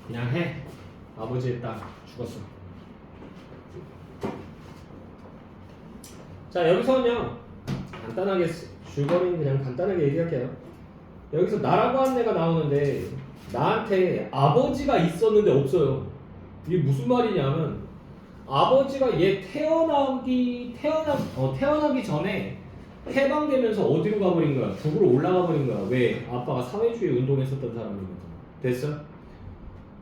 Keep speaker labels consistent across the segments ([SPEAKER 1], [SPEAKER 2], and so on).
[SPEAKER 1] 그냥 해. 아버지 딱 죽었어. 자, 여기서는요 간단하게 줄거리는 그냥 간단하게 얘기할게요. 여기서 나라고 하는 애가 나오는데 나한테 아버지가 있었는데 없어요. 이게 무슨 말이냐면 아버지가 얘 태어나기 전에 해방되면서 어디로 가버린 거야? 북으로 올라가 버린 거야. 왜? 아빠가 사회주의 운동했었던 사람이거든. 됐어?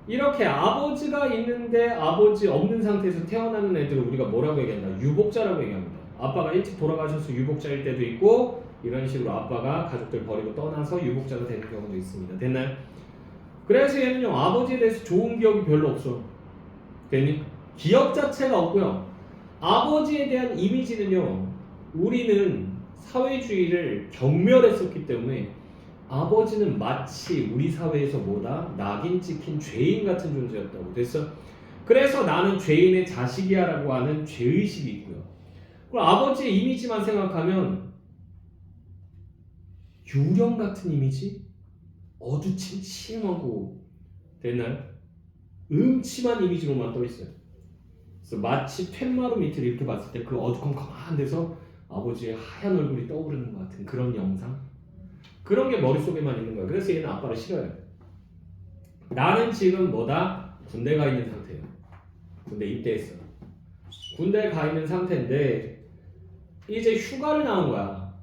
[SPEAKER 1] 이렇게 아버지가 있는데 아버지 없는 상태에서 태어나는 애들을 우리가 뭐라고 얘기한다? 유복자라고 얘기합니다. 아빠가 일찍 돌아가셔서 유복자일 때도 있고 이런 식으로 아빠가 가족들 버리고 떠나서 유복자가 되는 경우도 있습니다. 됐나요? 그래서 얘는요 아버지에 대해서 좋은 기억이 별로 없어. 됐니? 기억 자체가 없고요. 아버지에 대한 이미지는요 우리는 사회주의를 경멸했었기 때문에 아버지는 마치 우리 사회에서 뭐다? 낙인 찍힌 죄인 같은 존재였다고. 됐어? 그래서 나는 죄인의 자식이야 라고 하는 죄의식이 있고요. 그리고 아버지의 이미지만 생각하면 유령 같은 이미지? 어두침침하고 됐나요? 음침한 이미지로만 떠있어요. 그래서 마치 툇마루 밑을 이렇게 봤을 때 그 어두컴컴한 데서 아버지의 하얀 얼굴이 떠오르는 것 같은 그런 영상? 그런 게 머릿속에만 있는 거야. 그래서 얘는 아빠를 싫어요. 나는 지금 뭐다? 군대 가 있는 상태예요. 군대 입대했어. 군대 가 있는 상태인데 이제 휴가를 나온 거야.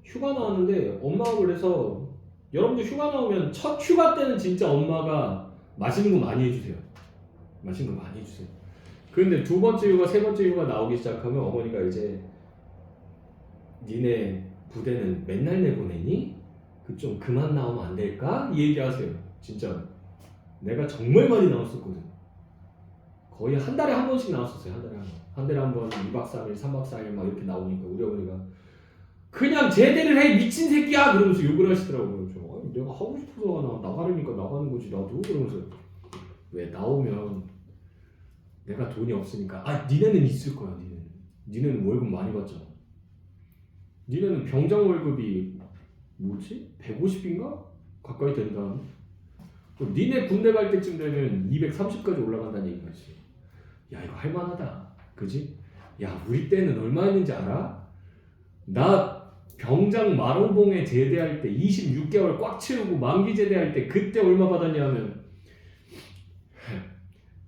[SPEAKER 1] 휴가 나왔는데 엄마가 그래서 여러분들 휴가 나오면 첫 휴가 때는 진짜 엄마가 맛있는 거 많이 해주세요. 맛있는 거 많이 해주세요. 그런데 두 번째 휴가, 세 번째 휴가 나오기 시작하면 어머니가 이제 니네 부대는 맨날 내보내니? 그 좀 그만 나오면 안 될까? 이 얘기하세요. 진짜 내가 정말 많이 나왔었거든. 거의 한 달에 한 번씩 나왔었어요. 한 달에 한 번. 한 달에 한 번 2박 3일, 3박 4일 막 이렇게 나오니까 우리 어머니가 그냥 제대를 해 미친 새끼야! 그러면서 욕을 하시더라고요. 내가 하고 싶어서 나가려니까 나가는 거지 나도. 그러면서 왜 나오면 내가 돈이 없으니까 니네는 있을 거야. 니네는 월급 많이 받잖아. 니네는 병장 월급이 뭐지? 150인가? 가까이 된다. 니네 군대 갈 때쯤 되면 230까지 올라간다는 얘기가지. 야 이거 할만하다. 그지? 야 우리 때는 얼마 했는지 알아? 나 병장 마로봉에 제대할 때 26개월 꽉 채우고 만기 제대할 때 그때 얼마 받았냐면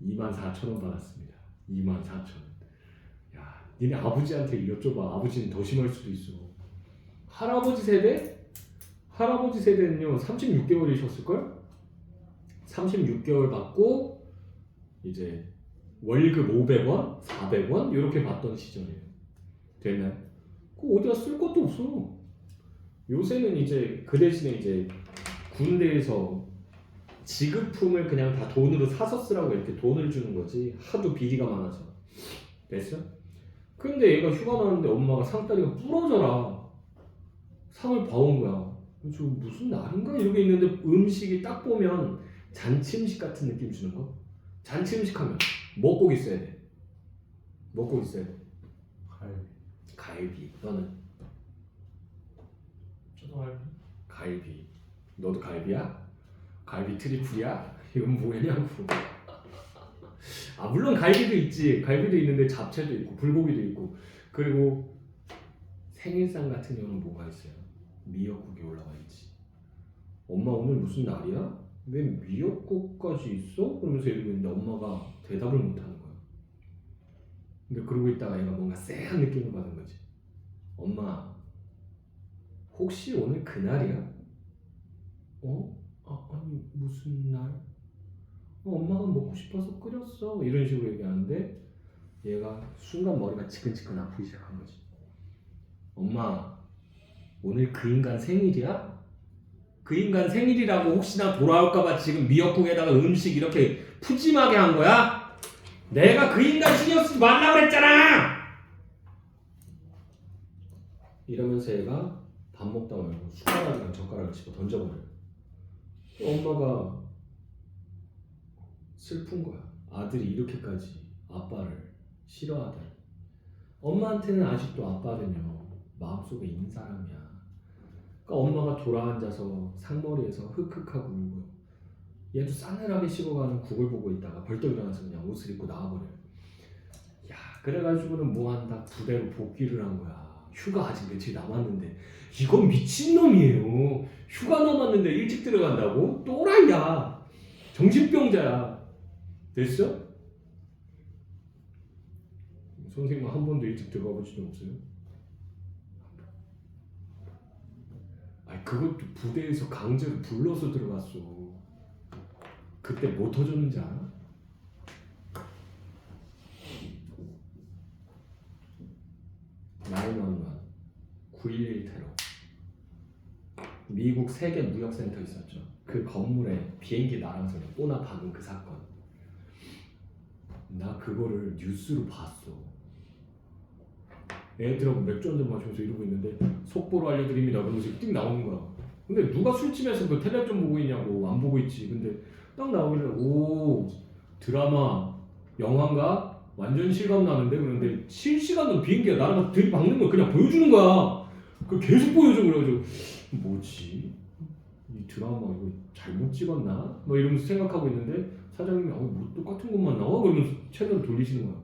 [SPEAKER 1] 24,000원 받았습니다. 24,000원. 야 니네 아버지한테 여쭤봐. 아버지는 더 심할 수도 있어. 할아버지 세대? 할아버지 세대는요 36개월이셨을걸? 36개월 받고 이제 월급 500원, 400원 이렇게 받던 시절이에요. 됐나요? 그거 어디가 쓸 것도 없어. 요새는 이제 그 대신에 이제 군대에서 지급품을 그냥 다 돈으로 사서 쓰라고 이렇게 돈을 주는 거지. 하도 비리가 많아서. 됐어? 근데 얘가 휴가 나왔는데 엄마가 상다리가 부러져라. 상을 봐온 거야. 저 무슨 날인가 이러고 있는데 음식이 딱 보면 잔치 음식 같은 느낌 주는 거. 잔치 음식 하면 먹고 있어야 돼. 먹고 있어야 돼. 갈비. 너는?
[SPEAKER 2] 저도 갈비.
[SPEAKER 1] 갈비. 너도 갈비야? 갈비 트리플이야? 이건 뭐냐고. 물론 갈비도 있지. 갈비도 있는데 잡채도 있고 불고기도 있고 그리고 생일상 같은 경우는 뭐가 있어요? 미역국이 올라가 있지. 엄마 오늘 무슨 날이야? 왜 미역국까지 있어? 그러면서 이러고 있는데 엄마가 대답을 못하는 거야. 근데 그러고 있다가 얘가 뭔가 쎄한 느낌을 받은 거지. 엄마 혹시 오늘 그날이야? 아니 무슨 날? 엄마가 먹고 싶어서 끓였어. 이런 식으로 얘기하는데 얘가 순간 머리가 지끈지끈 아프기 시작한 거지. 엄마 오늘 그 인간 생일이야? 그 인간 생일이라고 혹시나 돌아올까봐 지금 미역국에다가 음식 이렇게 푸짐하게 한 거야? 내가 그 인간 신경 쓰지 말라고 그랬잖아! 이러면서 얘가 밥 먹다 말고 숟가락이랑 젓가락을 집어 던져버려요. 엄마가 슬픈 거야. 아들이 이렇게까지 아빠를 싫어하다니. 엄마한테는 아직도 아빠는요 마음속에 있는 사람이야. 그러니까 엄마가 돌아앉아서 상머리에서 흑흑하고 울고요. 얘도 싸늘하게 식어가는 국을 보고 있다가 벌떡 일어나서 그냥 옷을 입고 나와버려요. 야, 그래가지고는 뭐 한다? 부대로 복귀를 한 거야. 휴가 아직 며칠 남았는데. 이건 미친놈이에요. 휴가 남았는데 일찍 들어간다고? 또라이야. 정신병자야. 됐어? 선생님은 한 번도 일찍 들어가 보신 적 없어요? 아니, 그것도 부대에서 강제로 불러서 들어갔어. 그때 뭐 터졌는지 알아? 911, 9.11 테러. 미국 세계 무역센터 있었죠. 그 건물에 비행기 날아서 꼬나 박은 그 사건. 나 그거를 뉴스로 봤어. 애들하고 맥주 한잔 마시면서 이러고 있는데 속보로 알려드립니다 그러면서 띡 나오는 거야. 근데 누가 술집에서 그 텔레비전 보고 있냐고. 안 보고 있지. 근데 딱 나오길래 오, 드라마 영화인가? 완전 실감 나는데. 그런데 실시간으로 비행기가 날아가서 들이박는 걸 그냥 보여주는 거야. 그걸 계속 보여줘. 그래가지고 뭐지? 이 드라마 이거 잘못 찍었나? 뭐 이러면서 생각하고 있는데 사장님이 뭐 똑같은 것만 나와? 그러면서 채널을 돌리시는 거야.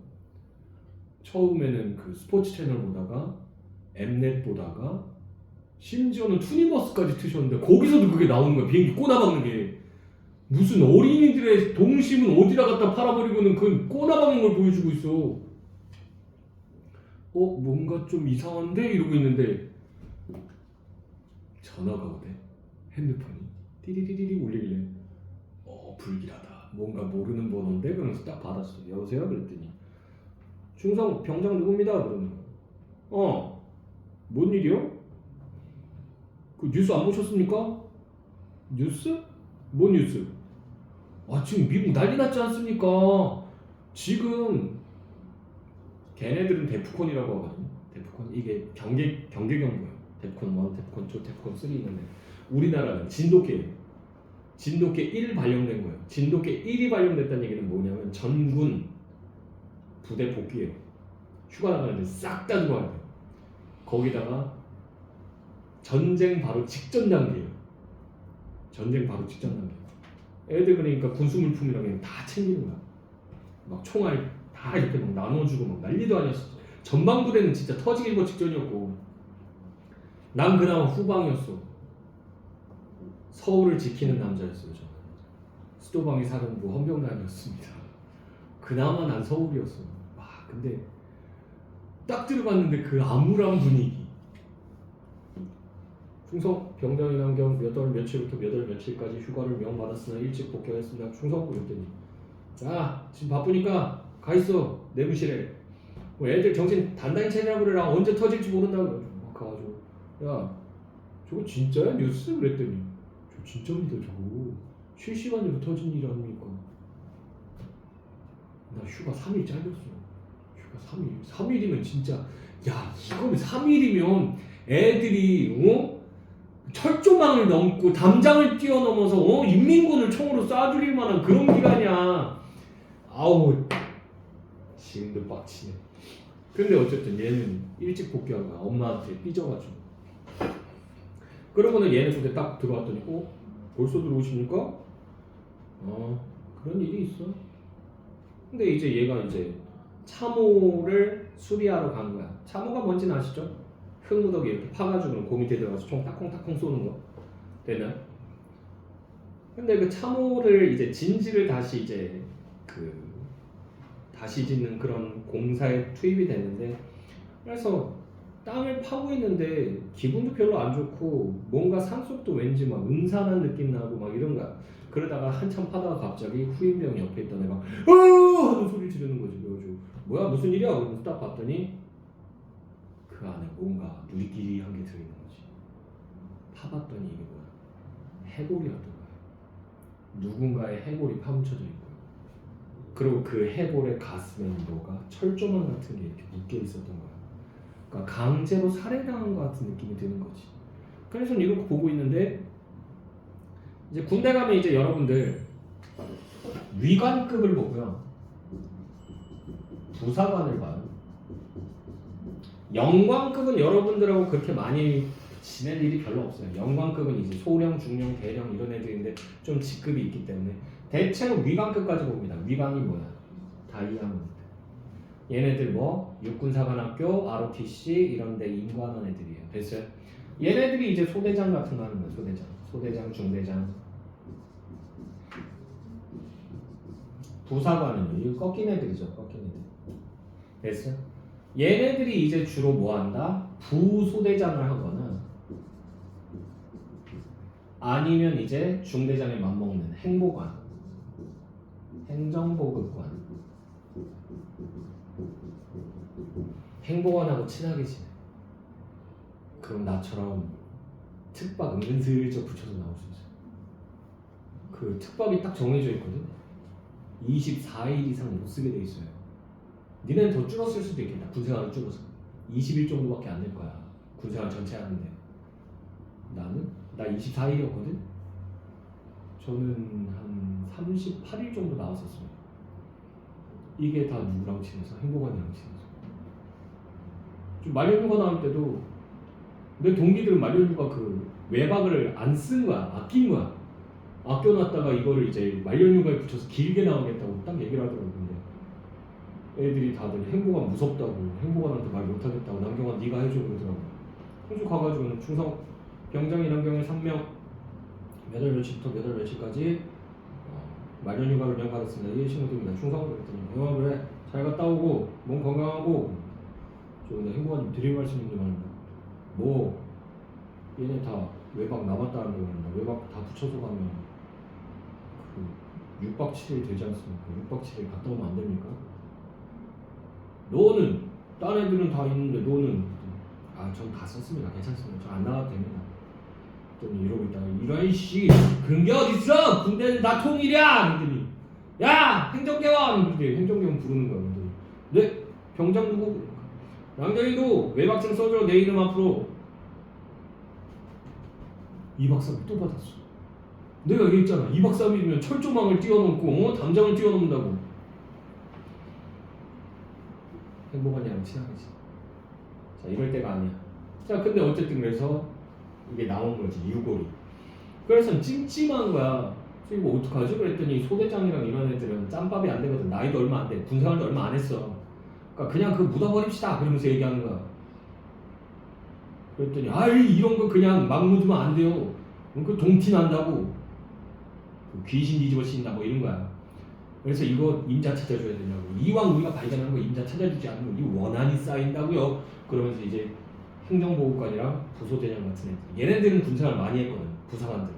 [SPEAKER 1] 처음에는 그 스포츠 채널 보다가 엠넷 보다가 심지어는 투니버스까지 트셨는데 거기서도 그게 나오는 거야. 비행기 꼬나박는 게. 무슨 어린이들의 동심은 어디다 갖다 팔아버리고는 그 꼬나박는 걸 보여주고 있어. 뭔가 좀 이상한데? 이러고 있는데 전화가 오대. 핸드폰이 띠리리리리 울리길래 불길하다. 뭔가 모르는 번호인데? 그러면서 딱 받았어. 여보세요? 그랬더니 충성 병장 누굽니다. 그러는 거야. 뭔 일이요? 그 뉴스 안 보셨습니까? 뉴스? 뭔 뉴스? 지금 미국 난리 났지 않습니까? 지금 걔네들은 데프콘이라고 하거든요. 데프콘 이게 경계경보예요. 데프콘 1, 데프콘 2, 데프콘 3 있는데 우리나라는 진돗개예요. 진돗개 1 발령된 거예요. 진돗개 1이 발령됐다는 얘기는 뭐냐면 전군 부대 복귀예요. 휴가 나가는데 싹 다 들어와야 돼요. 거기다가 전쟁 바로 직전 단계예요. 전쟁 바로 직전 단계. 애들 그러니까 군수물품이랑 그냥 다 챙기는 거야. 막 총알 다 이렇게 막 나눠주고 막 난리도 아니었어. 전방부대는 진짜 터지기 일보 직전이었고 난 그나마 후방이었어. 서울을 지키는 남자였어요. 저는 수도방위 사령부 헌병단이었습니다. 그나마 난 서울이었어. 근데 딱 들어갔는데 그 암울한 분위기. 충성 병장인 한경 몇 월 며칠부터 몇 월 며칠까지 휴가를 명받았으나 일찍 복귀하였습니다. 충성. 그랬더니 자 지금 바쁘니까 가 있어 내부실에. 애들 정신 단단히 차리라고 그래라. 언제 터질지 모른다고. 가가지고 야 저거 진짜야 뉴스? 그랬더니 저 진짜입니다. 저거 실시간으로 터진 일 아닙니까? 나 휴가 3일 잘렸어. 휴가 3일이면 진짜 야 이거는 3일이면 애들이 철조망을 넘고 담장을 뛰어넘어서 인민군을 총으로 쏴죽일 만한 그런 기간이야. 아우 지금도 빡치네. 근데 어쨌든 얘는 일찍 복귀한 거야. 엄마한테 삐져가지고. 그러고는 얘는 그때 딱 들어왔더니 벌써 들어오십니까? 그런 일이 있어. 근데 이제 얘가 이제 참호를 수리하러 간 거야. 참호가 뭔지는 아시죠? 흙무더기 이렇게 파가지고 그 밑에 들어가서 총 타콩타콩 쏘는 거. 되나요? 근데 그 참호를 이제 진지를 다시 이제 다시 짓는 그런 공사에 투입이 됐는데, 그래서 땅을 파고 있는데 기분도 별로 안 좋고 뭔가 산속도 왠지 막 음산한 느낌 나고 막 이런 거야. 그러다가 한참 파다가 갑자기 후임병이 옆에 있던 애가 하는 소리 지르는 거지. 그래가지고 뭐야 무슨 일이야? 그러면서 딱 봤더니 그 안에 뭔가 누리끼리한 게 들어있는 거지. 파봤더니 이게 뭐야? 해골이었던 거야. 누군가의 해골이 파묻혀져 있고, 그리고 그 해골의 가슴에 뭐가 철조망 같은 게 이렇게 묶여 있었던 거야. 그러니까 강제로 살해당한 것 같은 느낌이 드는 거지. 그래서 이렇게 보고 있는데, 이제 군대 가면 이제 여러분들 위관급을 보고요, 부사관을 봐요. 영광급은 여러분들하고 그렇게 많이 지낼 일이 별로 없어요. 영관급은 이제 소령, 중령, 대령 이런 애들인데 좀 직급이 있기 때문에 대체로 위관급까지 봅니다. 위관이 뭐야? 다이아몬드. 얘네들 뭐 육군사관학교, ROTC 이런 데 임관한 애들이에요. 됐어요? 얘네들이 이제 소대장 같은 거 하는 거야. 소대장, 중대장. 부사관은 이거 꺾인 애들이죠. 꺾인 애들. 됐어? 얘네들이 이제 주로 뭐 한다? 부소대장을 하거나 아니면 이제 중대장에 맞먹는 행보관, 행정보급관, 행보관하고 친하게 지내. 그럼 나처럼 특박 은근슬쩍 붙여서 나올 수 있어. 그 특박이 딱 정해져 있거든. 24일 이상 못 쓰게 돼 있어요. 니네는 더 줄었을 수도 있겠다. 군생활을 줄어서 20일 정도밖에 안 될 거야. 군생활 전체 하는데 나 24일이었거든. 저는 한 38일 정도 나왔었어요. 이게 다 누구랑 친해서? 행보관이랑 친해서. 좀 말년휴가 나올 때도 내 동기들은 말년휴가 그 외박을 안 쓴 거야. 아낀 거야. 아껴놨다가 이거를 이제 말년휴가에 붙여서 길게 나오겠다고 딱 얘기를 하더라고. 근데 애들이 다들 행보관 무섭다고, 행보관한테 말 못하겠다고, 남경아 네가 해줘 그러더라고. 그래서 가가지고는 충성 병장이란 경에 3명 몇 월 며칠부터 몇 월 며칠까지 말년휴가를 연받았습니다. 이해 신고드립니다. 충성을 그랬더니 그래 잘 갔다 오고 몸 건강하고. 저 근데 행보관님 드릴 말씀인 줄 아는데 뭐 얘네 다 외박 남았다는 거는 외박 다 붙여서 가면 그 6박 7일 되지 않습니까? 6박 7일 갔다 오면 안 됩니까? 너는 딴 애들은 다 있는데 너는 전 다 썼습니다. 괜찮습니다. 저 안 나가도 됩니다. 좀 이러고 있다가 이런 씨 그런 게 어딨어? 군대는 다 통일이야! 그러더니 야! 행정대원! 그러더니 행정대원 부르는 거야. 그러더니 네? 병장 누구? 남자이도 외박증 써줘. 내 이름 앞으로. 2박 3일 또 받았어. 내가 얘기했잖아. 2박 3일이면 철조망을 뛰어넘고 담장을 뛰어넘는다고. 행복한이랑 친하겠지. 자, 이럴 때가 아니야. 자, 근데 어쨌든 그래서 이게 나온 거지. 유골이. 그래서 찜찜한 거야. 그래서 이거 어떡하지? 그랬더니 소대장이랑 이런 애들은 짬밥이 안 되거든. 나이도 얼마 안 돼. 군생활도 얼마 안 했어. 그러니까 그냥 그 묻어버립시다. 그러면서 얘기하는 거야. 그랬더니 이런 거 그냥 막 묻으면 안 돼요. 그 동티 난다고. 그 귀신 뒤집어 씌인다 뭐 이런 거야. 그래서 이거 임자 찾아줘야 되냐고. 이왕 우리가 발견한 거 임자 찾아주지 않으면 이 원한이 쌓인다고요. 그러면서 이제 행정보호관이랑 부소대장 같은 애들. 얘네들은 군생활 많이 했거든. 부사관들은.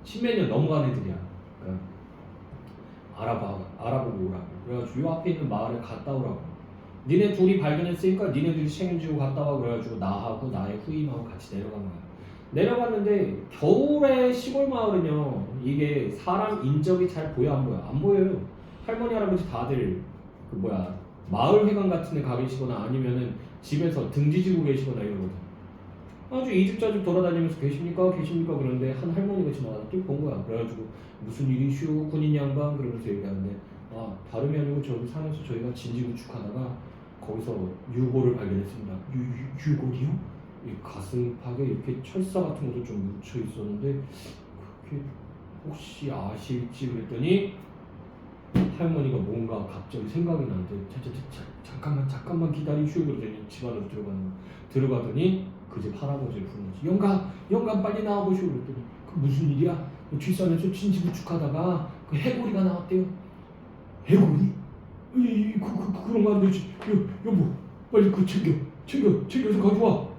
[SPEAKER 1] 10몇 년 넘어간 애들이야. 그러니까 알아보고 오라고. 그래가지고 요 앞에 있는 마을에 갔다 오라고. 니네 둘이 발견했으니까 니네들이 책임지고 갔다 와. 그래가지고 나하고 나의 후임하고 같이 내려간 거야. 내려갔는데 겨울에 시골 마을은요 이게 사람 인적이 잘 보여 안 보여? 안 보여요. 할머니 할아버지 다들 그 마을 회관 같은 데 가 계시거나 아니면은 집에서 등지지고 계시거나 이러거든. 아주 이 집 저 집 돌아다니면서 계십니까 그러는데 한 할머니가 지나가다 쭉 본 거야. 그래가지고 무슨 일이슈 군인 양반 그러면서 얘기하는데 다름이 아니고 저기 산에서 저희가 진지구축하다가 거기서 유골을 발견했습니다. 유골이요? 이 가슴팍에 이렇게 철사 같은 것도 좀 묻혀 있었는데 그게 혹시 아실지 그랬더니 할머니가 뭔가 갑자기 생각이 나는데 잠깐만 기다리시오 그러더니 집 안으로 들어가더니 그 집 할아버지를 부르는 거지. 영감 빨리 나와보시오 그랬더니 그 무슨 일이야? 뒷산에서 진지구축하다가 그 해골이가 나왔대요. 해골이? 그런 거 안 되지. 여보 빨리 그 챙겨서 가져와.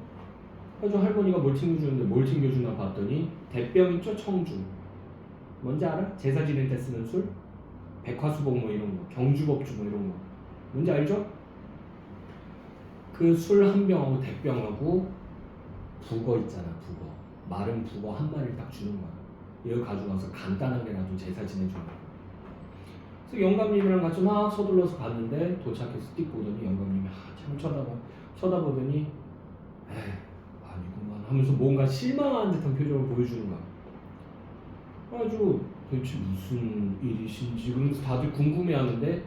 [SPEAKER 1] 그래서 할머니가 뭘 챙겨주는데 뭘 챙겨주나 봤더니 대병 있죠? 청주. 뭔지 알아? 제사 지낼 때 쓰는 술? 백화수복 뭐 이런 거, 경주법주 뭐 이런 거. 뭔지 알죠? 그 술 한 병하고 대병하고 북어 있잖아. 북어. 마른 북어 한 마리를 딱 주는 거야. 이거 가져가서 간단하게라도 제사 지내주는 거야. 그래서 영감님이랑 같이 막 서둘러서 갔는데 도착해서 띡 보더니 영감님이 참 쳐다보더니 아니구만 하면서 뭔가 실망한 듯한 표정을 보여주는 거야. 그래가지고 도대체 무슨 일이신지 그러면서 다들 궁금해하는데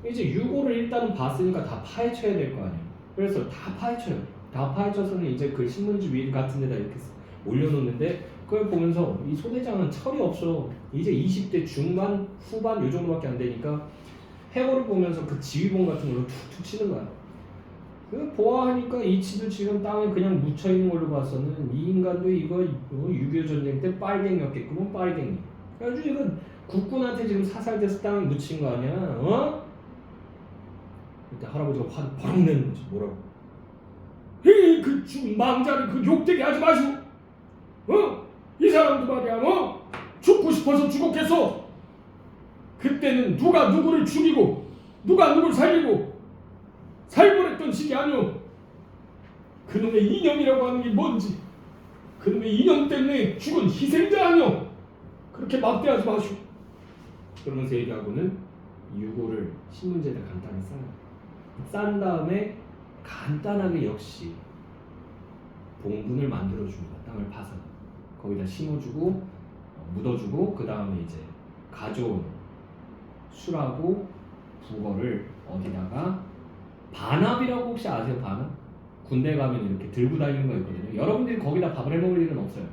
[SPEAKER 1] 이제 유골을 일단은 봤으니까 다 파헤쳐야 될 거 아니야. 그래서 다 파헤쳐요. 다 파헤쳐서는 이제 그 신문지 위 같은 데다 이렇게 올려놓는데 그걸 보면서 이 소대장은 철이 없어. 이제 20대 중반 후반 요 정도밖에 안 되니까 해골을 보면서 그 지휘봉 같은 걸로 툭툭 치는 거야. 그 보아하니까 이 치도 지금 땅에 그냥 묻혀 있는 걸로 봐서는 이 인간도 이거 6.25 전쟁 때 빨갱이였겠구먼. 빨갱이. 그래가지고 이건 국군한테 지금 사살돼서 땅에 묻힌 거 아니야? 어? 그때 할아버지가 화를 버럭 내는 거지. 뭐라고? 에이 그 망자를 그 욕되게 하지 마시고, 이 사람도 말이야, 죽고 싶어서 죽었겠어. 그때는 누가 누구를 죽이고 누가 누구를 살리고 살벌했던 시기 아니오. 그놈의 이념이라고 하는 게 뭔지, 그놈의 이념 때문에 죽은 희생자 아니오. 그렇게 막대하지 마시오. 그러면서 얘기하고는 유고를 신문지에다 간단히 싸요. 싼 다음에 간단하게 역시 봉분을 만들어줍니다. 땅을 파서 거기다 심어주고 묻어주고 그 다음에 이제 가져온 술하고 북어를 어디다가 반합이라고 혹시 아세요? 반합? 군대 가면 이렇게 들고 다니는 거 있거든요. 여러분들이 거기다 밥을 해먹을 일은 없어요.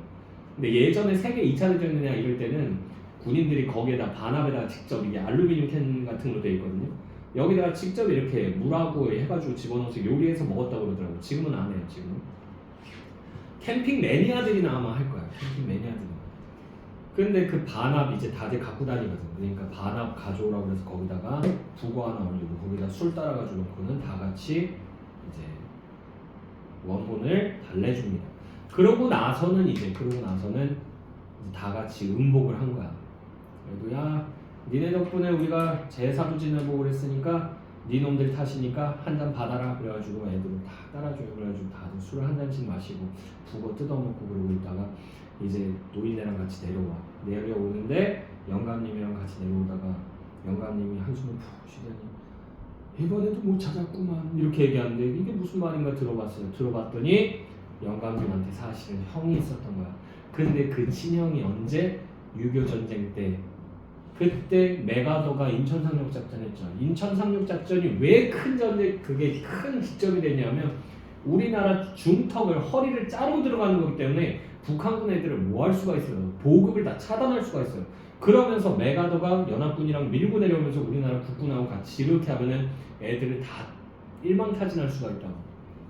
[SPEAKER 1] 근데 예전에 세계 2차 대전이나 이럴 때는 군인들이 거기에다 반합에다가 직접 이게 알루미늄 캔 같은 걸로 되어 있거든요. 여기다가 직접 이렇게 물하고 해가지고 집어넣어서 요리해서 먹었다고 그러더라고요. 지금은 안 해요. 지금은 캠핑 매니아들이나 아마 할 거야. 캠핑 매니아들은. 근데 그 반합 이제 다들 갖고 다니거든. 그러니까 반합 가져오라고 해서 거기다가 북어 하나 올리고 거기다 술 따라가지고 놓고는 다 같이 이제 원혼을 달래줍니다. 그러고 나서는 이제 다 같이 음복을 한 거야. 그래도 야, 니네 덕분에 우리가 제사도 지내고 그랬으니까 니놈들 탓이니까 한 잔 받아라. 그래가지고 애들은 다 따라줘요. 그래가지고 다들 술을 한 잔씩 마시고 북어 뜯어먹고 그러고 있다가 이제 노인네랑 같이 내려오는데 영감님이랑 같이 내려오다가 영감님이 한숨을 푹 쉬더니 이번에도 못 찾았구만 이렇게 얘기하는데 이게 무슨 말인가 들어봤어요. 들어봤더니 영감님한테 사실은 형이 있었던 거야. 근데 그 친형이 언제? 6.25 전쟁 때 그때 메가더가 인천 상륙 작전 했죠. 인천 상륙 작전이 왜 큰 전쟁, 그게 큰 기점이 됐냐면 우리나라 중턱을 허리를 자르고 들어가는 거기 때문에 북한군 애들을 뭐 할 수가 있어요. 보급을 다 차단할 수가 있어요. 그러면서 메가더가 연합군이랑 밀고 내려오면서 우리나라 국군하고 같이 이렇게 하면은 애들을 다 일망타진할 수가 있다고.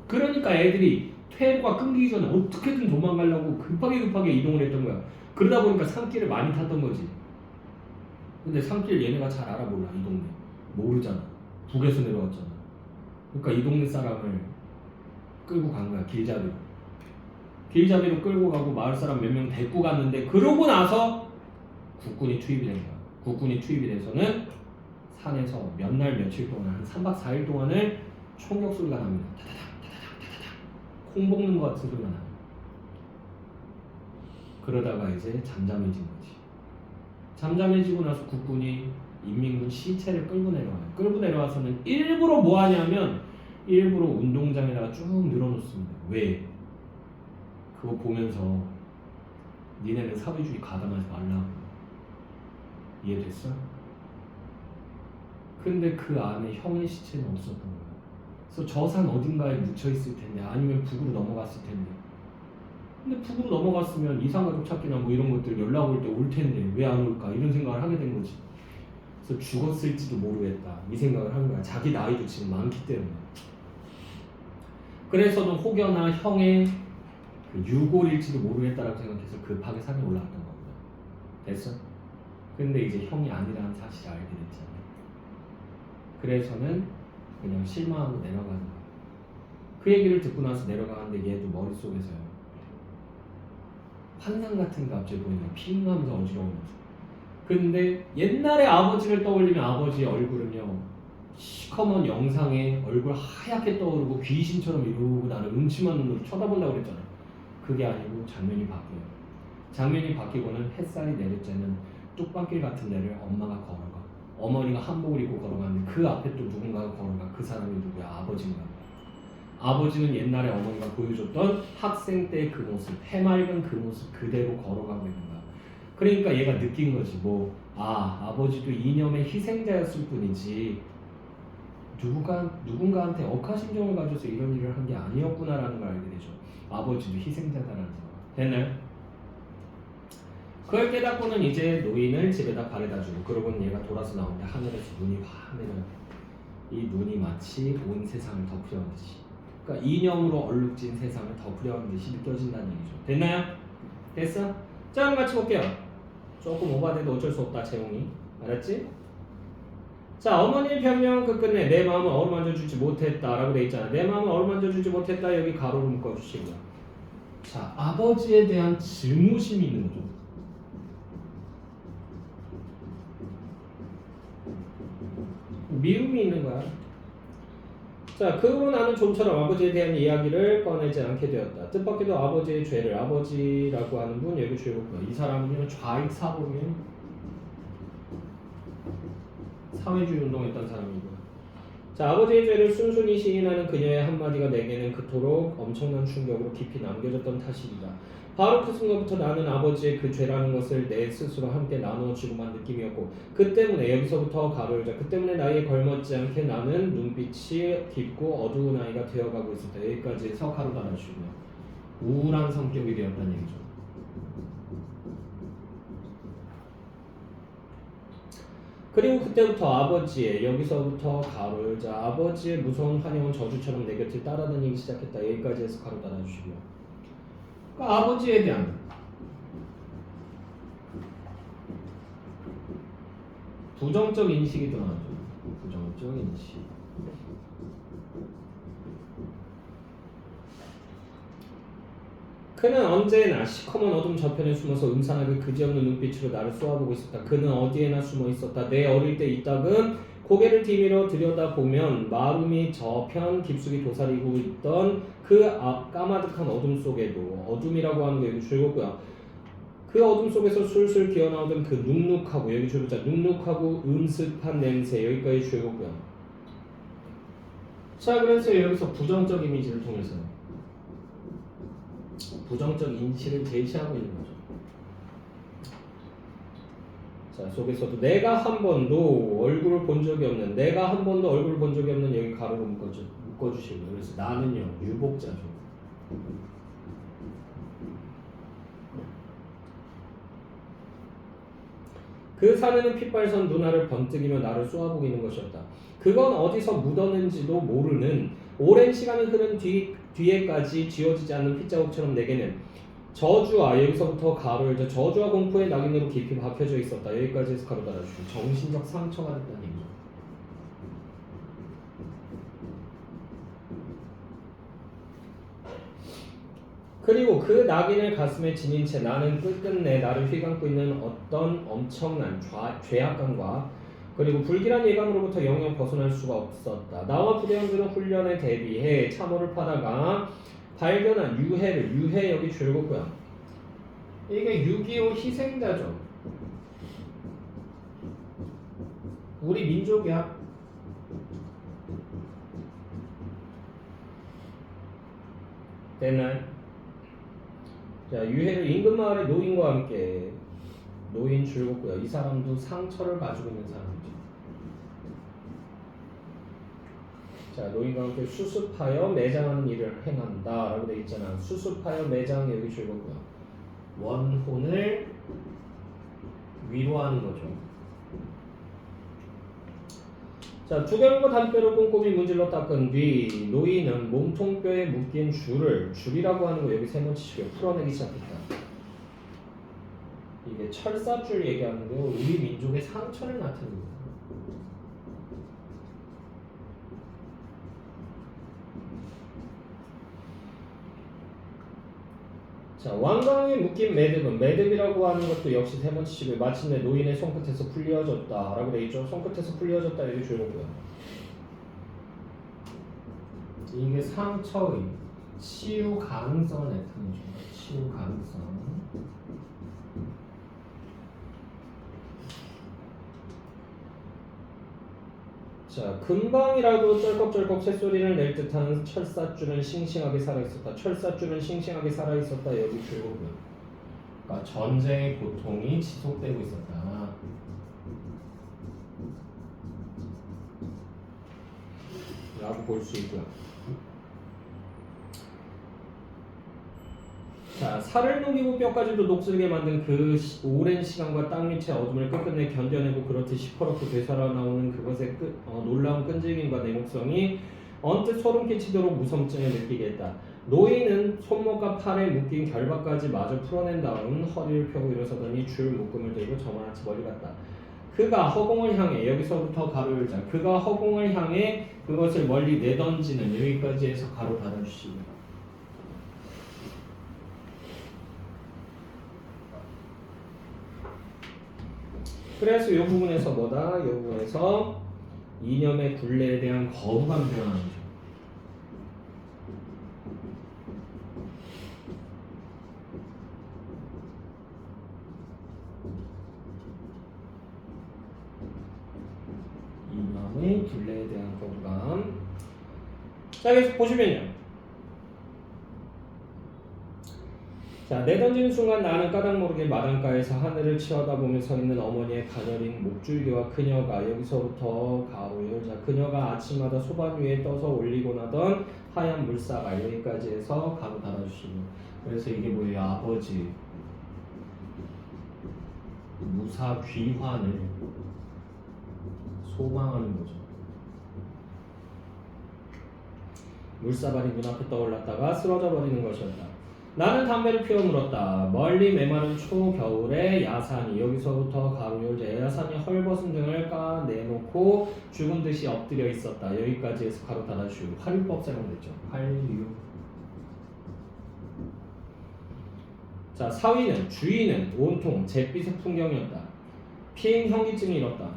[SPEAKER 1] 그러니까 애들이 퇴로가 끊기기 전에 어떻게든 도망가려고 급하게 이동을 했던 거야. 그러다 보니까 산길을 많이 탔던 거지. 근데 산길 얘네가 잘 알아 몰라. 이 동네 모르잖아. 북에서 내려왔잖아. 그러니까 이 동네 사람을 끌고 간 거야. 길잡이로 끌고 가고 마을 사람 몇 명 데리고 갔는데 그러고 나서 국군이 투입이 된 거야. 국군이 투입이 돼서는 산에서 몇 날 며칠 동안 한 3박 4일 동안을 총격 소리가 납니다. 타다닥 콩 볶는 것 같은 소리가 나요. 그러다가 이제 잠잠해진 거지. 잠잠해지고 나서 국군이 인민군 시체를 끌고 내려와요. 끌고 내려와서는 일부러 뭐 하냐면 일부러 운동장에다가 쭉 늘어놓습니다. 왜? 그거 보면서 니네는 사회주의 가담하지 말라고. 이해됐어? 근데 그 안에 형의 시체는 없었던 거야. 그래서 저 산 어딘가에 묻혀있을 텐데 아니면 북으로 넘어갔을 텐데. 근데 북으로 넘어갔으면 이산가족 찾기나 뭐 이런 것들 연락 올 때 올 텐데 왜 안 올까 이런 생각을 하게 된 거지. 그래서 죽었을지도 모르겠다 이 생각을 하는 거야. 자기 나이도 지금 많기 때문에. 그래서는 혹여나 형의 그 유골일지도 모르겠다라고 생각해서 급하게 산에 올라갔던 겁니다. 됐어? 근데 이제 형이 아니라는 사실을 알게 됐잖아요. 그래서는 그냥 실망하고 내려가는 거야. 그 얘기를 듣고 나서 내려가는데 얘도 머릿속에서요 환상 같은 게 갑자기 보이는 거야. 핑하면서 어지러우면서. 근데 옛날에 아버지를 떠올리면 아버지의 얼굴은요 시커먼 영상에 얼굴 하얗게 떠오르고 귀신처럼 이러고 나를 음침한 눈으로 쳐다본다고 그랬잖아요. 그게 아니고 장면이 바뀌어요. 장면이 바뀌고는 햇살이 내릴 때는 뚝방길 같은 데를 엄마가 걸어가. 어머니가 한복을 입고 걸어가는데 그 앞에 또 누군가가 걸어가. 그 사람이 누구야? 아버지인가. 아버지는 옛날에 어머니가 보여줬던 학생 때 그 모습, 해맑은 그 모습 그대로 걸어가고 있는 거야. 그러니까 얘가 느낀 거지. 아버지도 이념의 희생자였을 뿐이지 누군가한테 억하심정을 가져서 이런 일을 한 게 아니었구나라는 걸 알게 되죠. 아버지도 희생자다라는 거. 됐나요? 그걸 깨닫고는 이제 노인을 집에다 바래다 주고 그러고는 얘가 돌아서 나오는데 하늘에서 눈이 확 내려. 이 눈이 마치 온 세상을 덮으려 하듯이, 그러니까 이념으로 얼룩진 세상을 덮으려 하는 듯이 느껴진다는 얘기죠. 됐나요? 됐어? 자, 그럼 같이 볼게요. 조금 오바돼도 어쩔 수 없다, 제용이. 알았지? 자, 어머니의 변명 그 끝내 내 마음을 어루만져주지 못했다 라고 돼 있잖아. 내 마음을 어루만져주지 못했다, 여기 가로로 묶어주시고요. 자, 아버지에 대한 증오심이 있는 거죠. 미움이 있는 거야. 자, 그 후로 나는 좀처럼 아버지에 대한 이야기를 꺼내지 않게 되었다. 뜻밖에도 아버지의 죄를, 아버지라고 하는 분 여기 주역고요. 이 사람은요 좌익 사범이에요. 사회주의 운동했던 사람이고요. 자, 아버지의 죄를 순순히 시인하는 그녀의 한마디가 내게는 그토록 엄청난 충격으로 깊이 남겨졌던 탓이다. 바로 그 순간부터 나는 아버지의 그 죄라는 것을 내 스스로 함께 나누어지고만 느낌이었고, 그 때문에 여기서부터 가로열자, 그 때문에 나이에 걸맞지 않게 나는 눈빛이 깊고 어두운 아이가 되어가고 있었다. 여기까지 해서 가로 달아주시고요. 우울한 성격이 되었다는 얘기죠. 그리고 그때부터 아버지의, 여기서부터 가로 열자, 아버지의 무서운 환영은 저주처럼 내 곁을 따라다니기 시작했다. 여기까지 해서 가로 달아주시고요. 그러니까 아버지에 대한 부정적 인식이 드러나죠. 부정적 인식. 그는 언제나 시커먼 어둠 저편에 숨어서 음산하게 그지없는 눈빛으로 나를 쏘아보고 있었다. 그는 어디에나 숨어 있었다. 내 어릴 때 이따금 고개를 디밀어 들여다보면 마름이 저편 깊숙이 도사리고 있던 그 까마득한 어둠 속에도, 어둠이라고 하는 게 여기 줄거고요. 그 어둠 속에서 술술 기어나오던 그 눅눅하고, 여기 줄거자 눅눅하고 음습한 냄새, 여기까지 줄거고요. 자, 그래서 여기서 부정적 이미지를 통해서 부정적 인식을 제시하고 있는 거죠. 자, 속에서도 내가 한 번도 얼굴을 본 적이 없는, 내가 한 번도 얼굴을 본 적이 없는, 여기 가로로 묶어주시고요. 그래서 나는요 유복자죠. 그 사내는 핏발선 누나를 번뜩이며 나를 쏘아보고 있는 것이었다. 그건 어디서 묻었는지도 모르는, 오랜 시간이 흐른 뒤에까지 지워지지 않는 핏자국처럼 내게는 저주와, 여기서부터 가로 열자, 저주와 공포의 낙인으로 깊이 박혀져 있었다. 여기까지 해서 가로 달아주시고, 정신적 상처가 됐다는 얘기죠. 그리고 그 낙인을 가슴에 지닌 채 나는 끝끝내 나를 휘감고 있는 어떤 엄청난 죄악감과 그리고 불길한 예감으로부터 영영 벗어날 수가 없었다. 나와 부대원들은 훈련에 대비해 참호를 파다가 발견한 유해, 여기 줄거고요. 이게 6.25 희생자죠. 우리 민족이야. 됐나요? 자, 유해를 인근 마을의 노인과 함께, 노인 줄거고요. 이 사람도 상처를 가지고 있는 사람이죠. 자, 노인과 함께 수습하여 매장하는 일을 행한다 라고 되어 있잖아. 수습하여 매장, 여기 줄거고요. 원혼을 위로하는 거죠. 자, 두겹과 담벼로 꼼꼼히 문질러 닦은 뒤 노인은 몸통뼈에 묶인 줄이라고 하는 거 여기 세 번 치시고요. 풀어내기 시작했다. 이게 철사줄 얘기하는 거 우리 민족의 상처를 나타냅니다. 자, 완강하게 묶인 매듭이라고 하는 것도 역시 세 번 치시고요. 마침내 노인의 손끝에서 풀려졌다 라고 되어 있죠. 손끝에서 풀려졌다 여기 줄거고요. 이게 상처의 치유 가능성을 나타내줍니다. 치유 가능성. 자, 금방이라도 쩔꺽쩔꺽 새소리를 낼 듯한 철사줄은 싱싱하게 살아있었다. 철사줄은 싱싱하게 살아있었다. 여기 줄거고요. 그러니까 전쟁의 고통이 지속되고 있었다. 볼 수 있고요. 자, 살을 녹이고 뼈까지도 녹슬게 만든 그 오랜 시간과 땅 밑의 어둠을 끝끝내 견뎌내고 그렇듯 시퍼렇게 되살아나오는 그것의 놀라운 끈질김과 내목성이 언뜻 소름 끼치도록 무섭증을 느끼게 했다. 노인은 손목과 팔에 묶인 결박까지 마저 풀어낸 다음 허리를 펴고 일어서더니 줄 묶음을 들고 저만치 멀리 갔다. 그가 허공을 향해 여기서부터 가로 열자. 그가 허공을 향해 그것을 멀리 내던지는 여기까지 해서 가로 닫아주시고. 그래서 이 부분에서 뭐다? 이 부분에서 이념의 굴레에 대한 거부감 표현하는 거죠. 이념의 굴레에 대한 거부감. 자, 여기서 보시면요. 자, 내던지는 순간 나는 까닭 모르게 마당가에서 하늘을 치어다보며 서 있는 어머니의 가녀린 목줄기와 그녀가 여기서부터 가로 열자. 그녀가 아침마다 소반 위에 떠서 올리고 나던 하얀 물사발 여기까지 해서 가로 닫아주시고. 그래서 이게 뭐예요? 아버지 무사 귀환을 소망하는 거죠. 물사발이 눈앞에 떠올랐다가 쓰러져 버리는 것이었다. 나는 담배를 피워 물었다. 멀리 메마른 초겨울에 야산이 여기서부터 가로 열자. 야산이 헐벗은 등을 까내놓고 죽은 듯이 엎드려 있었다. 여기까지 해서 가로 닫아주고. 활유법 사용됐죠. 활유. 자, 사위는 주인은 온통 잿빛의 풍경이었다. 피행 현기증이 일었다.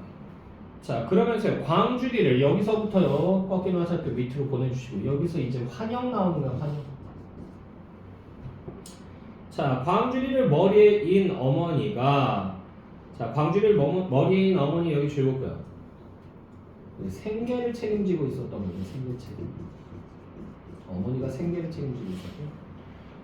[SPEAKER 1] 자, 그러면서 광주리를 여기서부터요 꺾인 화살표 밑으로 보내주시고 여기서 이제 환영 나오는 거야. 환영. 자, 광주리를 머리에 인 어머니가, 자, 광주리를 머리에 인 어머니 여기 줄거고요. 생계를 책임지고 있었던 거죠. 생계 책임. 어머니가 생계를 책임지고 있었고.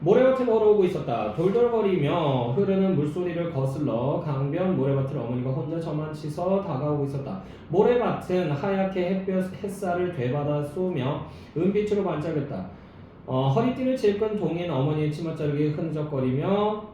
[SPEAKER 1] 모래밭을 걸어오고 있었다. 돌돌거리며 흐르는 물소리를 거슬러 강변 모래밭을 어머니가 혼자 저만치서 다가오고 있었다. 모래밭은 하얗게 햇살을 되받아 쏘며 은빛으로 반짝였다. 허리띠를 질끈 동인 어머니의 치맛자락이 흐느적이며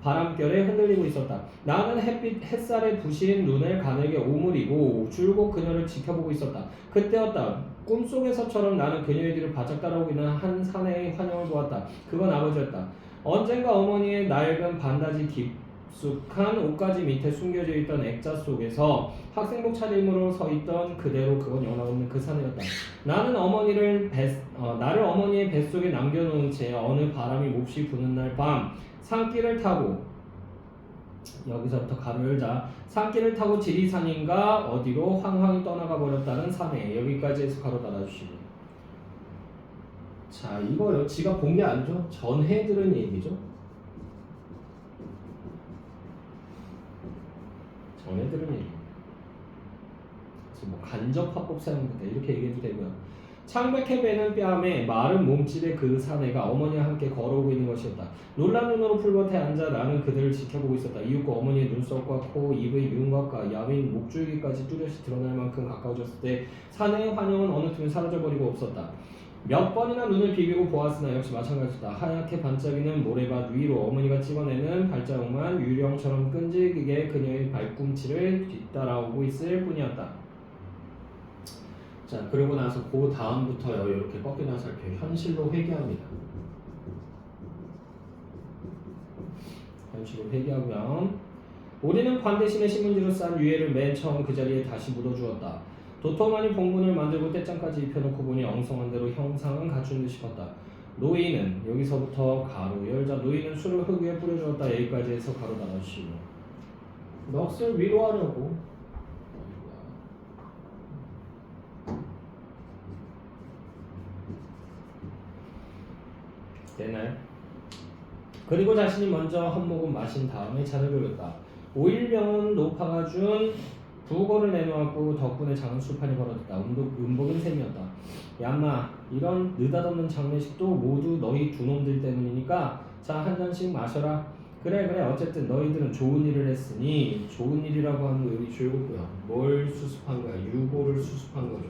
[SPEAKER 1] 바람결에 흔들리고 있었다. 나는 햇살에 부신 눈을 가늘게 오므리고 줄곧 그녀를 지켜보고 있었다. 그때였다. 꿈속에서처럼 나는 그녀의 뒤를 바짝 따라오고 있는 한 사내의 환영을 보았다. 그건 아버지였다. 언젠가 어머니의 낡은 반다지 깊숙한 옷가지 밑에 숨겨져 있던 액자 속에서 학생복 차림으로 서 있던 그대로 그건 영원없는 그 사내였다. 나를 어머니의 뱃속에 남겨놓은 채 어느 바람이 몹시 부는 날 밤 산길을 타고 여기서부터 가로 열자. 산길을 타고 지리산인가 어디로 황황히 떠나가 버렸다는 사내. 여기까지 해서 가로 닫아주시고. 자, 이거요. 지가 본 게 아니죠. 전해 들은 얘기죠. 전해 들은 얘기. 그래서 뭐 간접화법 사용부터 이렇게 얘기해도 되고요. 창백해 배는 뺨에 마른 몸집의 그 사내가 어머니와 함께 걸어오고 있는 것이었다. 놀란 눈으로 풀밭에 앉아 나는 그들을 지켜보고 있었다. 이윽고 어머니의 눈썹과 코, 입의 윤곽과 야윈 목줄기까지 뚜렷이 드러날 만큼 가까워졌을 때 사내의 환영은 어느 틈에 사라져버리고 없었다. 몇 번이나 눈을 비비고 보았으나 역시 마찬가지였다. 하얗게 반짝이는 모래밭 위로 어머니가 찍어내는 발자국만 유령처럼 끈질기게 그녀의 발꿈치를 뒤따라오고 있을 뿐이었다. 자, 그러고 나서 그 다음부터요 이렇게 꺾인 화살표 현실로 회귀합니다. 현실로 회귀하고요. 우리는 관 대신에 신문지로 싼 유해를 맨 처음 그 자리에 다시 묻어주었다. 도톰하니 봉분을 만들고 떼장까지 입혀놓고 보니 엉성한 대로 형상은 갖춘 듯 싶었다. 노인은 여기서부터 가로 열자. 노인은 술을 흙 위에 뿌려주었다. 여기까지 해서 가로 닫아주시고. 넋을 위로하려고. 되나요? 그리고 자신이 먼저 한 모금 마신 다음에 잔을 돌렸다. 오일병은 노파가 준 부거를 내놓았고 덕분에 작은 술판이 벌어졌다. 음복은 셈이었다. 얌마, 이런 느닷없는 장례식도 모두 너희 두 놈들 때문이니까 자, 한 잔씩 마셔라. 그래 어쨌든 너희들은 좋은 일을 했으니. 좋은 일이라고 하는 거 여기 줄거고요. 뭘 수습한 거야? 유고를 수습한 거죠.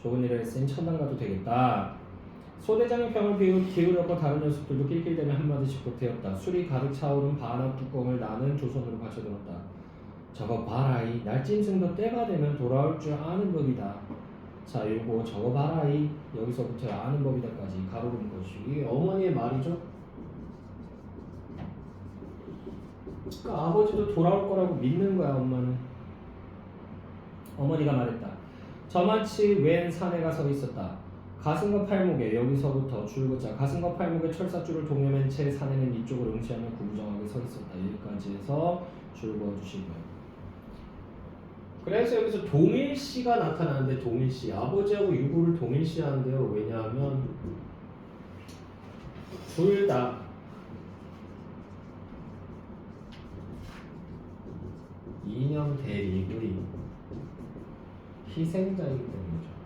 [SPEAKER 1] 좋은 일을 했으니 천당 가도 되겠다. 소대장의 병을 기울였고 다른 녀석들도 낄낄대며 한마디씩 보태었다. 술이 가득 차오른 반합 뚜껑을 나는 두 손으로 받쳐들었다. 저거 봐라이. 날짐승도 때가 되면 돌아올 줄 아는 법이다. 자, 요거 저거 봐라이. 여기서부터 아는 법이다까지 가로로 묶어주시고, 이게 어머니의 말이죠. 그러니까 아버지도 돌아올 거라고 믿는 거야. 엄마는. 어머니가 말했다. 저마치 웬 사내가 서 있었다. 가슴과 팔목에, 여기서부터 줄긋자 가슴과 팔목에 철사줄을 동여맨 채 사내는 이쪽을 응시하며 구부정하게 서 있었다. 여기까지 해서 줄 그어주시고요. 그래서 여기서 동일시가 나타나는데, 동일시, 아버지하고 유구를 동일시하는데요. 왜냐하면 둘 다 이념 대립의 희생자이기 때문이죠.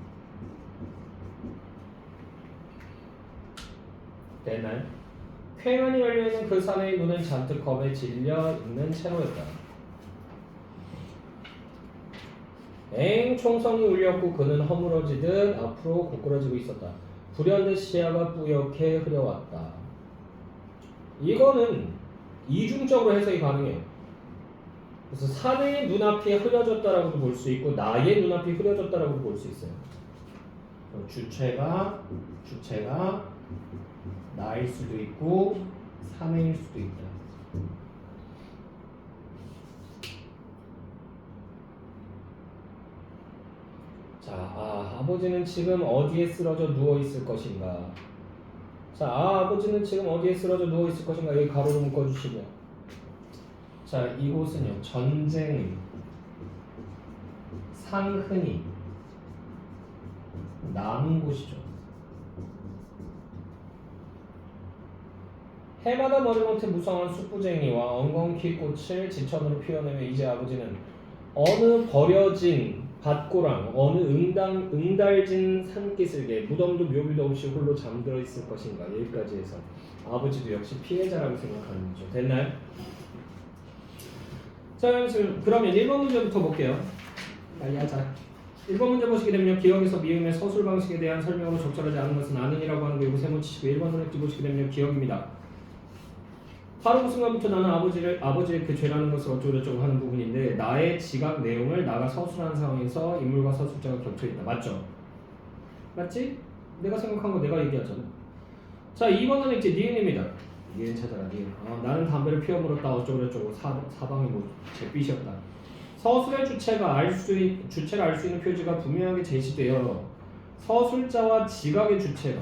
[SPEAKER 1] 됐나요? 쾌면이 열려있는 그 사내의 눈은 잔뜩 겁에 질려 있는 채로였다. 엥 총성이 울렸고 그는 허물어지듯 앞으로 고꾸라지고 있었다. 불현듯 시야가 뿌옇게 흐려왔다. 이거는 이중적으로 해석이 가능해요. 그래서 사내의 눈앞이 흐려졌다라고도 볼 수 있고 나의 눈앞이 흐려졌다라고도 볼 수 있어요. 주체가 나일 수도 있고 사내일 수도 있다. 자, 아버지는 지금 어디에 쓰러져 누워 있을 것인가? 자, 아버지는 지금 어디에 쓰러져 누워 있을 것인가? 여기 가로로 묶어주시고요. 자, 이곳은요 전쟁의 상흔이 남은 곳이죠. 해마다 머리맡에 무성한 숯부쟁이와 엉겅퀴 꽃을 지천으로 피워내며 이제 아버지는 어느 버려진 밭고랑 어느 응달진 산기슭에 무덤도 묘비도 없이 홀로 잠들어 있을 것인가. 여기까지 해서 아버지도 역시 피해자라고 생각하는 거죠. 됐나요? 자, 그러면 1번 문제부터 볼게요. 빨리 하자. 1번 문제 보시게 되면 기억에서 미음의 서술 방식에 대한 설명으로 적절하지 않은 것은 아는이라고 하는 거 이거 세모치시고, 1번 선택지 보시게 되면 기억입니다. 바로 그 순간부터 나는 아버지의 그 죄라는 것을 어쩌고저쩌고 하는 부분인데, 나의 지각 내용을 나가 서술한 상황에서 인물과 서술자가 겹쳐있다. 맞죠? 맞지? 내가 생각한 거 내가 얘기하잖아. 자, 2번 선택지 니은입니다. 니은 찾아라. 니은. 나는 담배를 피워 물었다. 어쩌고저쩌고 사방이 뭐 잿빛이었다. 서술의 주체를 알 수 있는 표지가 분명하게 제시되어 서술자와 지각의 주체가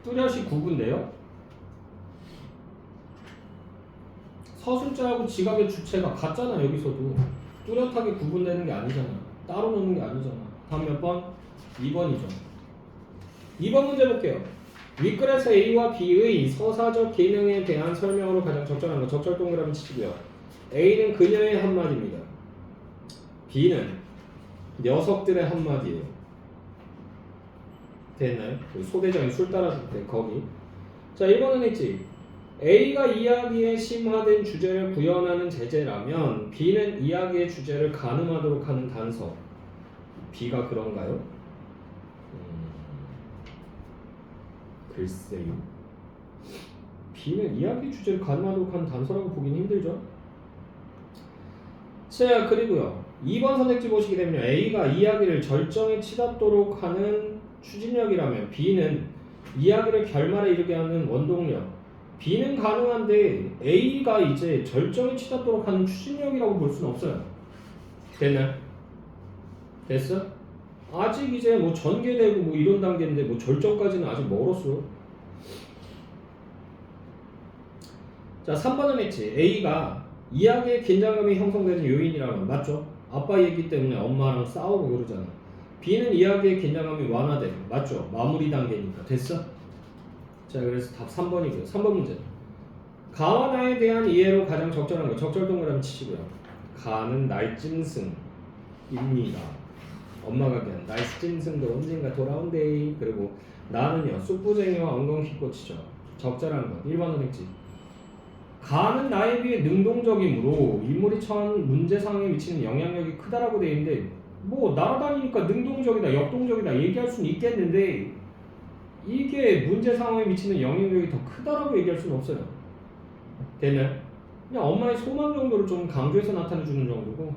[SPEAKER 1] 뚜렷이 구분돼요. 서술자하고 지각의 주체가 같잖아. 여기서도 뚜렷하게 구분되는 게 아니잖아. 따로 놓는 게 아니잖아. 다음 몇 번? 2번이죠. 2번 문제 볼게요. 윗글에서 A와 B의 서사적 기능에 대한 설명으로 가장 적절한 거 적절 동그라미 치시고요. A는 그녀의 한마디입니다. B는 녀석들의 한마디예요. 됐나요? 소대장이 술 따라줄 때 거기. 자, 1번은 했지. A가 이야기에 심화된 주제를 구현하는 제재라면 B는 이야기의 주제를 가늠하도록 하는 단서. B가 그런가요? 글쎄요. B는 이야기 주제를 가늠하도록 하는 단서라고 보긴 힘들죠. 자, 그리고요 2번 선택지 보시게 되면 A가 이야기를 절정에 치닫도록 하는 추진력이라면 B는 이야기를 결말에 이르게 하는 원동력. B는 가능한데 A가 이제 절정에 치닫도록 하는 추진력이라고 볼 수는 없어요. 됐나요? 됐어? 아직 이제 뭐 전개되고 뭐 이런 단계인데 뭐 절정까지는 아직 멀었어. 자, 3번은 했지. A가 이야기의 긴장감이 형성되는 요인이라면 맞죠? 아빠 얘기 때문에 엄마랑 싸우고 그러잖아. B는 이야기의 긴장감이 완화돼. 맞죠? 마무리 단계니까. 됐어? 자, 그래서 답 3번이고요. 3번 문제. 가와 나에 대한 이해로 가장 적절한 거 적절 동그라미 치시고요. 가는 날짐승입니다. 엄마가 그냥 날짐승도 언젠가 돌아온대. 그리고 나는요 쑥부쟁이와 엉겅퀴 꽃이죠. 적절한 거 1번 선택지. 가는 나에 비해 능동적이므로 인물이 처한 문제 상황에 미치는 영향력이 크다라고 돼 있는데 뭐 날아다니니까 능동적이다, 역동적이다 얘기할 수는 있겠는데 이게 문제 상황에 미치는 영향력이 더 크다라고 얘기할 수는 없어요. 됐나요? 그냥 엄마의 소망 정도를 좀 강조해서 나타내주는 정도고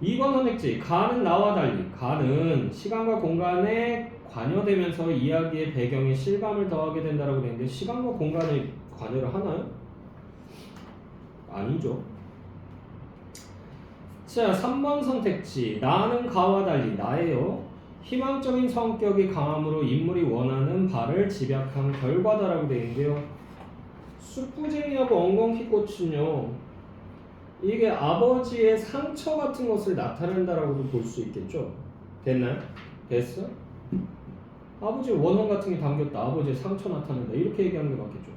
[SPEAKER 1] 2번 선택지 가는 나와 달리 가는 시간과 공간에 관여되면서 이야기의 배경에 실감을 더하게 된다라고 되는데 시간과 공간에 관여를 하나요? 아니죠. 자 3번 선택지 나는 가와 달리 나예요. 희망적인 성격이 강함으로 인물이 원하는 바를 집약한 결과다라고 되어 있는데요. 쑥부쟁이하고 엉겅퀴꽃은요. 이게 아버지의 상처 같은 것을 나타낸다라고도 볼 수 있겠죠. 됐나요? 됐어? 아버지의 원한 같은 게 담겼다. 아버지의 상처 나타낸다. 이렇게 얘기하는 게 맞겠죠.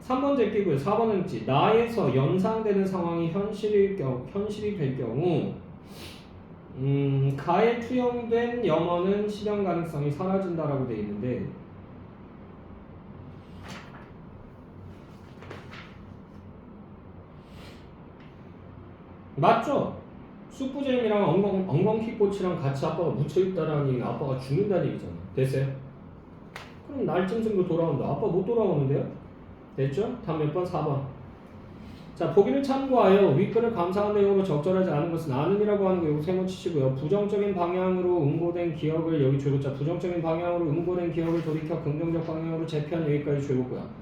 [SPEAKER 1] 3번 제끼고요. 4번 행지 나에서 연상되는 상황이 현실이 될 경우 가에 투영된 염원은 실현 가능성이 사라진다라고 되어 있는데 맞죠? 쑥부쟁이랑 엉겅퀴꽃이랑 같이 아빠가 묻혀있다라는 얘기는 아빠가 죽는다는 얘기잖아. 됐어요? 그럼 날짐승도 돌아온다. 아빠 못 돌아오는데요? 됐죠? 다음 몇 번? 4번. 자, 보기를 참고하여 윗글을 감상한 내용으로 적절하지 않은 것은 아는이라고 하는 거 요거 세모치시고요. 부정적인 방향으로 응고된 기억을 여기 줄였자 부정적인 방향으로 응고된 기억을 돌이켜 긍정적 방향으로 재편 여기까지 줄였고요.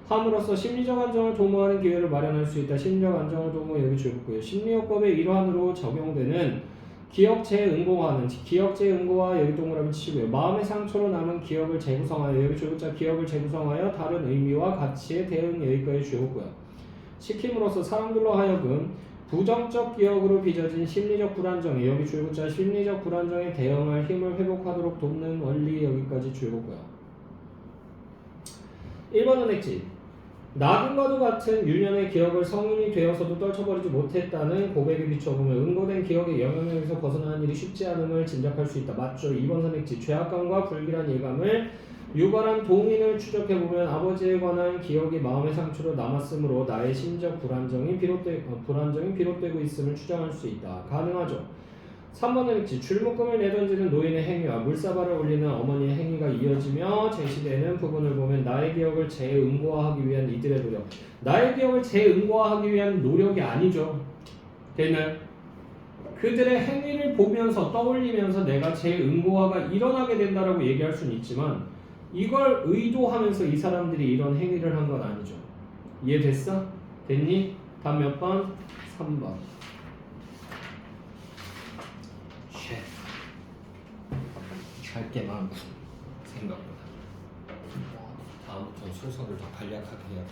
[SPEAKER 1] 함으로써 심리적 안정을 도모하는 기회를 마련할 수 있다. 심리적 안정을 도모 여기 줄였고요. 심리요법의 일환으로 적용되는 기억 재응고하는 기억 재응고와 여기 동그라미 치고요. 마음의 상처로 남은 기억을 재구성하여 여기 줄였자 기억을 재구성하여 다른 의미와 가치에 대응 여기까지 줄였고요. 시킴으로써 사람들로 하여금 부정적 기억으로 빚어진 심리적 불안정에 여기 줄고자 심리적 불안정에 대응할 힘을 회복하도록 돕는 원리 여기까지 줄고요. 1번 선택지 낙인과도 같은 유년의 기억을 성인이 되어서도 떨쳐버리지 못했다는 고백에 비춰보면 응고된 기억의 영향력에서 벗어나는 일이 쉽지 않음을 짐작할 수 있다. 맞죠? 2번 선택지 죄악감과 불길한 예감을 유발한 동인을 추적해보면 아버지에 관한 기억이 마음의 상처로 남았으므로 나의 심적 불안정이 비롯되고 있음을 추정할 수 있다. 가능하죠. 3번 선택지 줄묶음을 내던지는 노인의 행위와 물사발을 올리는 어머니의 행위가 이어지며 제시되는 부분을 보면 나의 기억을 재응고화하기 위한 이들의 노력 나의 기억을 재응고화하기 위한 노력이 아니죠. 됐나요? 그들의 행위를 보면서 떠올리면서 내가 재응고화가 일어나게 된다라고 얘기할 수는 있지만 이걸 의도하면서 이 사람들이 이런 행위를 한 건 아니죠. 이해됐어? 됐니? 다음 몇 번? 3번. 할 게 많고 생각보다 다음부터는 순서를 더 간략하게 해야 돼.